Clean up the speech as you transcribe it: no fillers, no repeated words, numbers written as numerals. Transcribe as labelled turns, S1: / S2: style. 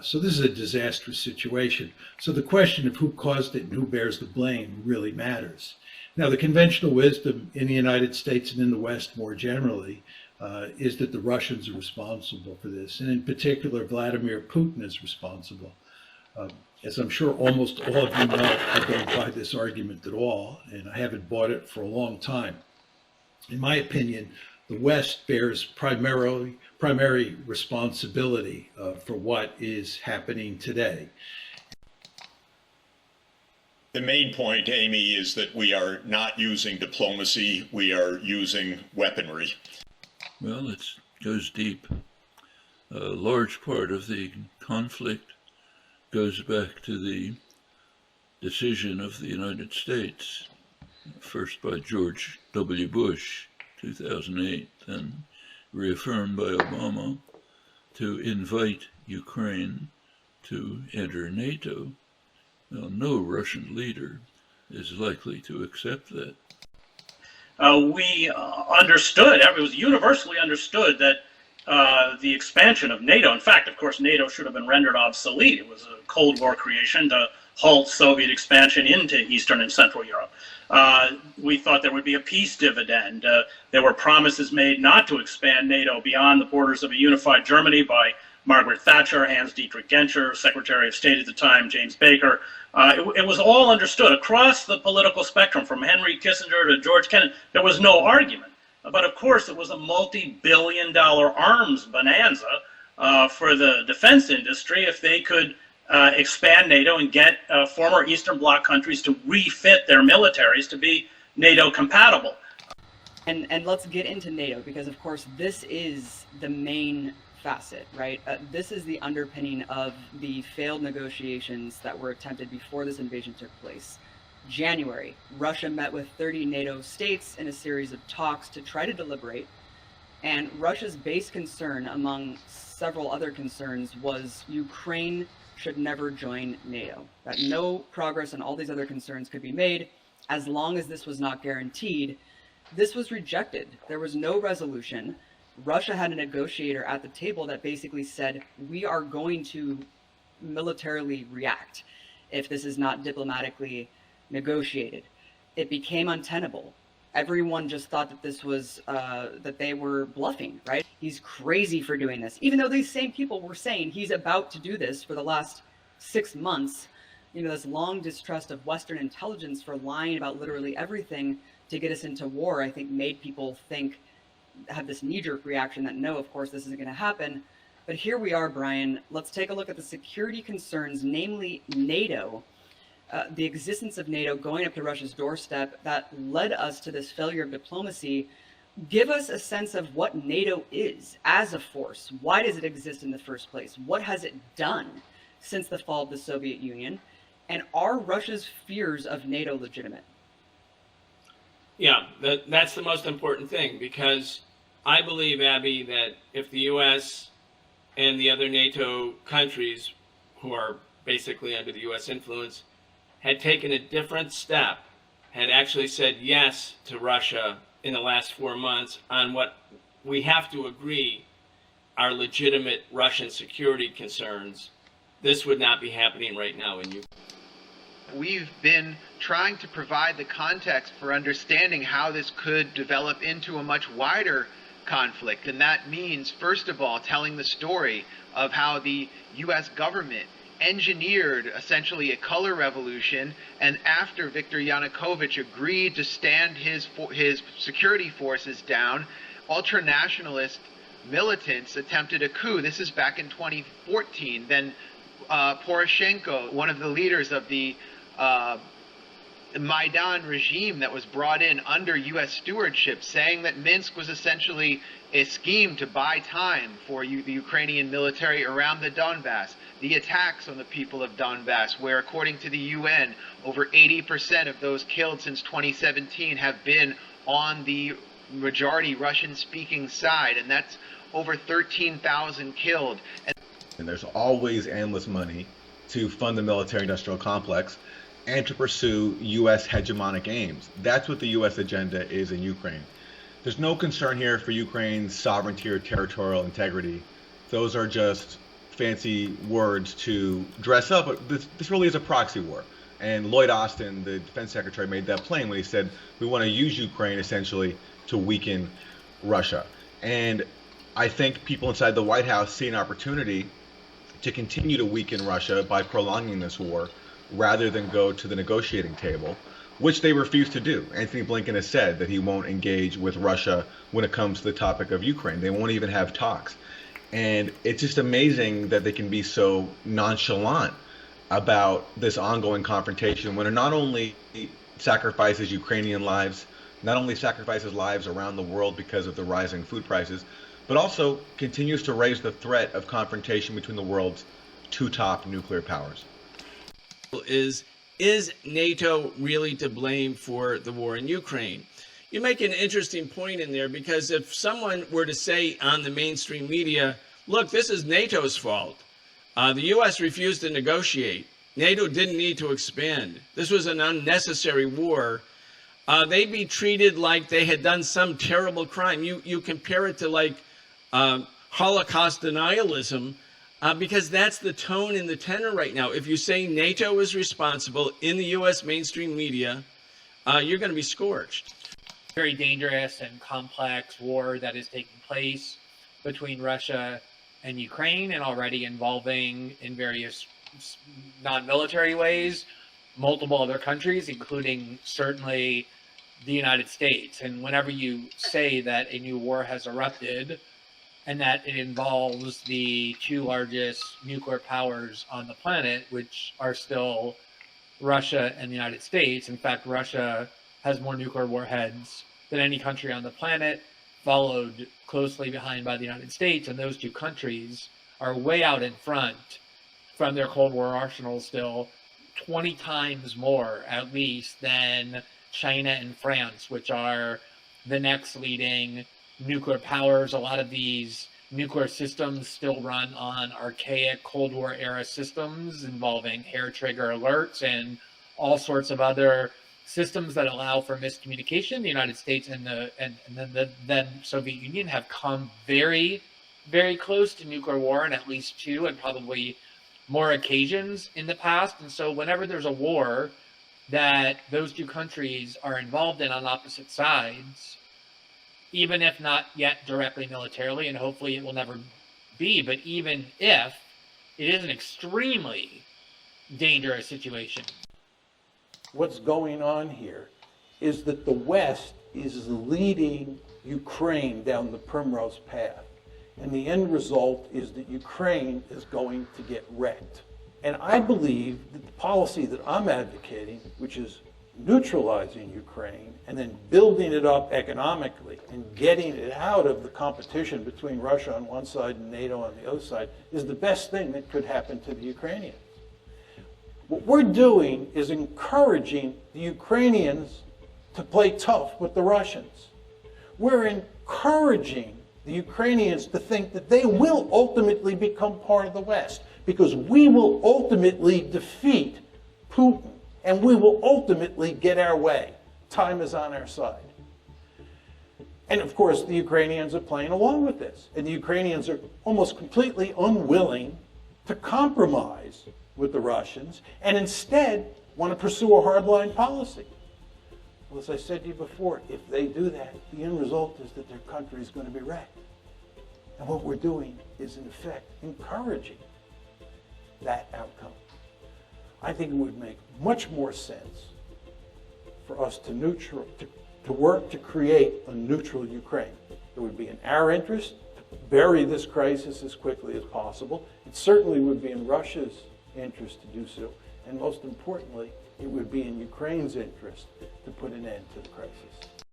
S1: So this is a disastrous situation. So the question of who caused it and who bears the blame really matters. Now, the conventional wisdom in the United States and in the West more generally is that the Russians are responsible for this, and in particular, Vladimir Putin is responsible. Uh, as I'm sure almost all of you know, I don't buy this argument at all, and I haven't bought it for a long time. In my opinion, the West bears primary responsibility for what is happening today.
S2: The main point, Amy, is that we are not using diplomacy, we are using weaponry.
S3: Well, it goes deep. A large part of the conflict goes back to the decision of the United States, first by George W. Bush, 2008, then reaffirmed by Obama, to invite Ukraine to enter NATO. Well, no Russian leader is likely to accept that.
S4: We understood, it was universally understood that the expansion of NATO, in fact, of course, NATO should have been rendered obsolete. It was a Cold War creation to halt Soviet expansion into Eastern and Central Europe. We thought there would be a peace dividend. There were promises made not to expand NATO beyond the borders of a unified Germany by Margaret Thatcher, Hans-Dietrich Genscher, Secretary of State at the time, James Baker. It was all understood across the political spectrum, from Henry Kissinger to George Kennan. There was no argument. But of course, it was a multi-billion-dollar arms bonanza for the defense industry if they could expand NATO and get former Eastern Bloc countries to refit their militaries to be NATO compatible.
S5: And let's get into NATO, because of course this is the main facet, right? This is the underpinning of the failed negotiations that were attempted before this invasion took place. January, Russia met with 30 NATO states in a series of talks to try to deliberate, and Russia's base concern, among several other concerns, was Ukraine should never join NATO, that no progress on all these other concerns could be made as long as this was not guaranteed. This was rejected. There was no resolution. Russia had a negotiator at the table that basically said, we are going to militarily react if this is not diplomatically negotiated. It became untenable. Everyone just thought that this was, that they were bluffing, right? He's crazy for doing this. Even though these same people were saying he's about to do this for the last 6 months, this long distrust of Western intelligence for lying about literally everything to get us into war, I think made people have this knee-jerk reaction that no, of course this isn't going to happen. But here we are, Brian. Let's take a look at the security concerns, namely NATO, the existence of NATO going up to Russia's doorstep that led us to this failure of diplomacy. Give us a sense of what NATO is as a force. Why does it exist in the first place? What has it done since the fall of the Soviet Union? And are Russia's fears of NATO legitimate?
S6: Yeah, that's the most important thing, because I believe, Abby, that if the U.S. and the other NATO countries who are basically under the U.S. influence had taken a different step, had actually said yes to Russia in the last 4 months on what we have to agree are legitimate Russian security concerns, this would not be happening right now in Ukraine.
S7: We've been trying to provide the context for understanding how this could develop into a much wider conflict. And that means, first of all, telling the story of how the U.S. government engineered essentially a color revolution, and after Viktor Yanukovych agreed to stand his security forces down, ultranationalist militants attempted a coup. This is back in 2014. Then Poroshenko, one of the leaders of the Maidan regime that was brought in under U.S. stewardship, saying that Minsk was essentially a scheme to buy time for the Ukrainian military around the Donbass. The attacks on the people of Donbass, where according to the UN, over 80% of those killed since 2017 have been on the majority Russian-speaking side, and that's over 13,000 killed.
S8: And there's always endless money to fund the military-industrial complex and to pursue U.S. hegemonic aims. That's what the U.S. agenda is in Ukraine. There's no concern here for Ukraine's sovereignty or territorial integrity. Those are just fancy words to dress up, but this really is a proxy war. And Lloyd Austin, the defense secretary, made that plain when he said we want to use Ukraine essentially to weaken Russia. And I think people inside the White House see an opportunity to continue to weaken Russia by prolonging this war rather than go to the negotiating table, which they refuse to do. Anthony Blinken has said that he won't engage with Russia when it comes to the topic of Ukraine. They won't even have talks. And it's just amazing that they can be so nonchalant about this ongoing confrontation when it not only sacrifices Ukrainian lives, not only sacrifices lives around the world because of the rising food prices, but also continues to raise the threat of confrontation between the world's two top nuclear powers.
S6: Is NATO really to blame for the war in Ukraine? You make an interesting point in there, because if someone were to say on the mainstream media, look, this is NATO's fault. The U.S. refused to negotiate. NATO didn't need to expand. This was an unnecessary war. They'd be treated like they had done some terrible crime. You compare it to like Holocaust denialism, because that's the tone and the tenor right now. If you say NATO is responsible in the U.S. mainstream media, you're going to be scorched.
S9: Very dangerous and complex war that is taking place between Russia and Ukraine, and already involving, in various non-military ways, multiple other countries, including certainly the United States. And whenever you say that a new war has erupted and that it involves the two largest nuclear powers on the planet, which are still Russia and the United States. In fact, Russia has more nuclear warheads than any country on the planet, followed closely behind by the United States. And those two countries are way out in front from their Cold War arsenal still, 20 times more at least than China and France, which are the next leading nuclear powers. A lot of these nuclear systems still run on archaic Cold War era systems involving hair trigger alerts and all sorts of other systems that allow for miscommunication. The United States and then Soviet Union have come very, very close to nuclear war on at least two and probably more occasions in the past. And so whenever there's a war that those two countries are involved in on opposite sides, even if not yet directly militarily, and hopefully it will never be, but even if, it is an extremely dangerous situation.
S10: What's going on here is that the West is leading Ukraine down the primrose path. And the end result is that Ukraine is going to get wrecked. And I believe that the policy that I'm advocating, which is neutralizing Ukraine and then building it up economically and getting it out of the competition between Russia on one side and NATO on the other side, is the best thing that could happen to the Ukrainians. What we're doing is encouraging the Ukrainians to play tough with the Russians. We're encouraging the Ukrainians to think that they will ultimately become part of the West, because we will ultimately defeat Putin and we will ultimately get our way. Time is on our side. And of course, the Ukrainians are playing along with this. And the Ukrainians are almost completely unwilling to compromise with the Russians and instead want to pursue a hardline policy. Well, as I said to you before, if they do that, the end result is that their country is going to be wrecked. And what we're doing is, in effect, encouraging that outcome. I think it would make much more sense for us to work to create a neutral Ukraine. It would be in our interest to bury this crisis as quickly as possible. It certainly would be in Russia's interest to do so. And most importantly, it would be in Ukraine's interest to put an end to the crisis.